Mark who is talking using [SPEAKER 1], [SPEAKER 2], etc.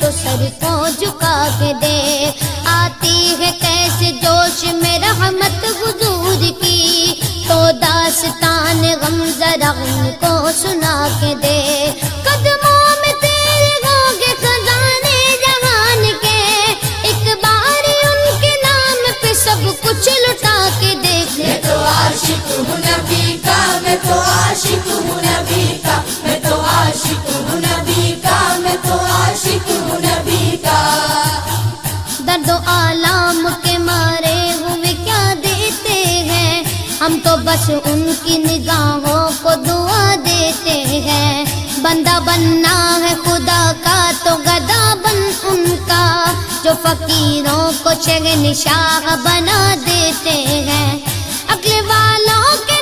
[SPEAKER 1] تو سر کو جھکا کے دے، آتی ہے کیسے جوش میں رحمت حضور کی، تو داستان غم ذرا ان کو سنا کے دے، قدموں میں تیرے ہوں گے خزانے جہان کے، ایک بار ان کے نام پہ سب کچھ لٹا کے دیکھ،
[SPEAKER 2] میں تو عاشق ہوں نبی کا، میں تو عاشق ہوں نبی کا، میں تو عاشق ہوں نبی کا، میں تو عاشق ہوں نبی کا۔
[SPEAKER 1] درد و آلام کے مارے ہوئے کیا دیتے ہیں، ہم تو بس ان کی نگاہوں کو دعا دیتے ہیں، بندہ بننا ہے خدا کا تو گدا بن ان کا، جو فقیروں کو شہنشاہ بنا دیتے ہیں، عقل والوں کے